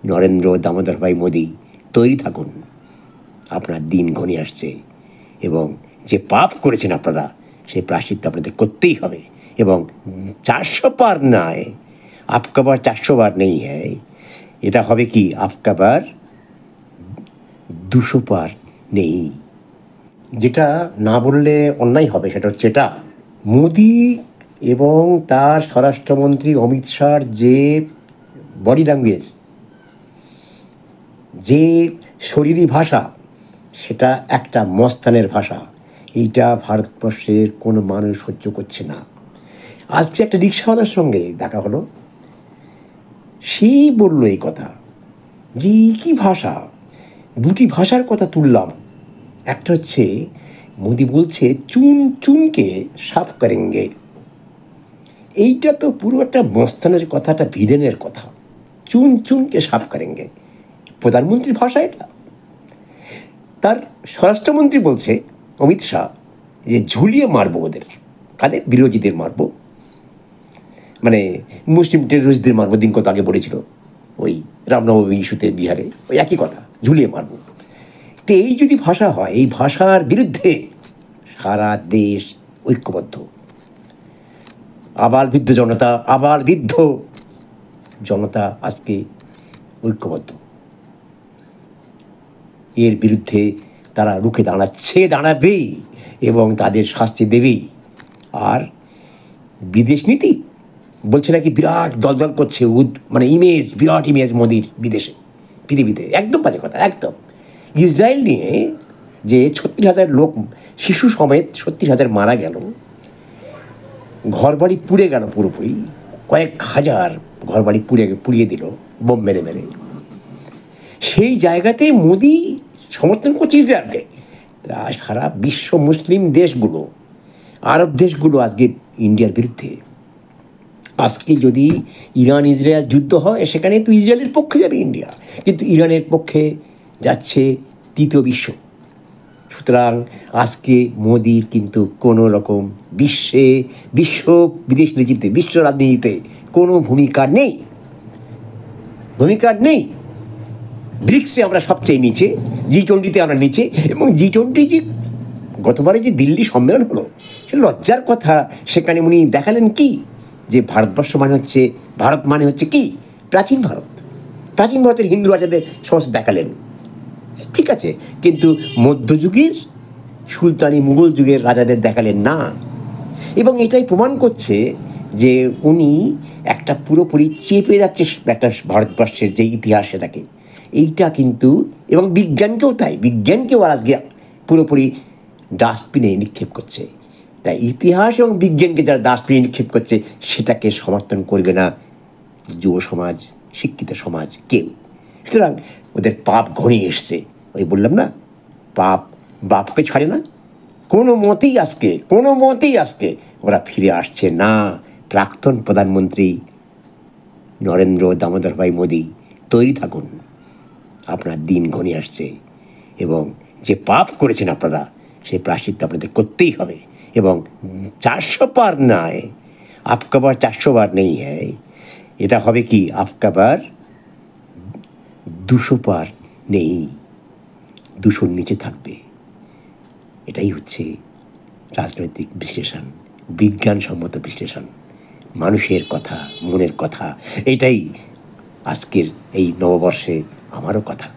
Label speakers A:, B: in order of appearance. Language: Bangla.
A: নরেন্দ্র দামোদর ভাই মোদি, তৈরি থাকুন, আপনার দিন ঘনিয়ে আসছে এবং যে পাপ করেছেন আপনারা সেই প্রায়শ্চিত্ত আপনাদের করতেই হবে। এবং 400 পার নয়, আপকা বার 400 বার নেই হ্যাঁ, এটা হবে কি আপকা বার 200 পার নেই। যেটা না বললে অন্যায় হবে সেটা হচ্ছে এটা, মোদি এবং তার স্বরাষ্ট্রমন্ত্রী অমিত শাহর যে বডি ল্যাঙ্গুয়েজ, যে শরীরী ভাষা, সেটা একটা মস্তানের ভাষা। এইটা ভারতবর্ষের কোনো মানুষ সহ্য করছে না। আজকে একটা রিক্সাওয়ালার সঙ্গে দেখা হলো, সেই বলল এই কথা যে কী ভাষা, দুটি ভাষার কথা তুললাম। একটা হচ্ছে মোদি বলছে চুন চুনকে সাফ করেঙ্গে, এইটা তো পুরো একটা মস্তানের কথা, একটা ভিলেনের কথা। চুন চুনকে সাফ করেঙ্গে, প্রধানমন্ত্রীর ভাষা এটা। তার স্বরাষ্ট্রমন্ত্রী বলছে অমিত শাহ যে ঝুলিয়ে মারবো ওদের, কাদের? বিরোধীদের মারবো, মানে মুসলিম টেররিস্টদের মারবো, দিন কত আগে বলেছিল ওই রামনবমী ইস্যুতে বিহারে, ওই একই কথা, ঝুলিয়ে মারবো। তো এই যদি ভাষা হয়, এই ভাষার বিরুদ্ধে সারা দেশ ঐক্যবদ্ধ। আবাল বৃদ্ধ জনতা আজকে ঐক্যবদ্ধ। এর বিরুদ্ধে তারা রুখে দাঁড়াবেই এবং তাদের শাস্তি দেবেই। আর বিদেশ নীতি বলছে নাকি বিরাট দলদল করছে, মানে ইমেজ, বিরাট ইমেজ মোদির বিদেশে, পৃথিবীতে। একদম বাজে কথা, একদম। ইসরায়েল নিয়ে যে 36,000 লোক, শিশু সমেত 36,000 মারা গেল, ঘরবাড়ি পুড়ে গেল পুরোপুরি, কয়েক হাজার ঘরবাড়ি পুড়িয়ে দিল বোম মেরে মেরে, সেই জায়গাতে মোদি সমর্থন করছে ইসরায়েলকে। সারা বিশ্ব মুসলিম দেশগুলো, আরব দেশগুলো আজকে ইন্ডিয়ার বিরুদ্ধে। আজকে যদি ইরান ইসরায়েল যুদ্ধ হয়, সেখানে তো ইসরায়েলের পক্ষে যাবে ইন্ডিয়া, কিন্তু ইরানের পক্ষে যাচ্ছে তৃতীয় বিশ্ব। সুতরাং আজকে মোদির কিন্তু কোনো রকম বিশ্ব বিদেশ নীতিতে, বিশ্ব রাজনীতিতে কোনো ভূমিকা নেই। ব্রিক্সে আমরা সবচেয়ে নিচে, G20-তে আমরা নিচে, এবং G20 যে গতবারে যে দিল্লি সম্মেলন হলো, সে লজ্জার কথা। সেখানে উনি দেখালেন কি, যে ভারত মানে হচ্ছে কি প্রাচীন ভারতের হিন্দু রাজাদের সমস্ত দেখালেন, ঠিক আছে, কিন্তু মধ্যযুগের সুলতানি মুঘল যুগের রাজাদের দেখালেন না। এবং এটাই প্রমাণ করছে যে উনি একটা পুরোপুরি চেপে যাচ্ছে একটা ভারতবর্ষের যে ইতিহাস, সেটাকে, এইটা কিন্তু, এবং বিজ্ঞানকেও তাই, বিজ্ঞানকেও আজকে পুরোপুরি ডাস্টবিনে নিক্ষেপ করছে। তাই ইতিহাস এবং বিজ্ঞানকে যারা ডাস্টবিনে নিক্ষেপ করছে, সেটাকে সমর্থন করবে না যুব সমাজ, শিক্ষিত সমাজ, কেউ। সুতরাং ওদের পাপ ঘনিয়ে এসছে। ওই বললাম না, বাপকে ছাড়ে না, কোনো মতেই আজকে ওরা ফিরে আসছে না। প্রাক্তন প্রধানমন্ত্রী নরেন্দ্র দামোদর ভাই মোদি, তৈরি থাকুন, আপনার দিন ঘনিয়ে আসছে এবং যে পাপ করেছেন আপনারা সেই প্রায়শ্চিত্ত আপনাদের করতেই হবে। এবং 400 পার নয়, আপকা বার 400 বার নেই হ্যাঁ, এটা হবে কি আপকা বার 200 পার নেই, 200-র নিচে থাকবে। এটাই হচ্ছে রাজনৈতিক বিশ্লেষণ, বিজ্ঞানসম্মত বিশ্লেষণ, মানুষের কথা, মনের কথা। এটাই আজকের এই নববর্ষে আমারও কথা।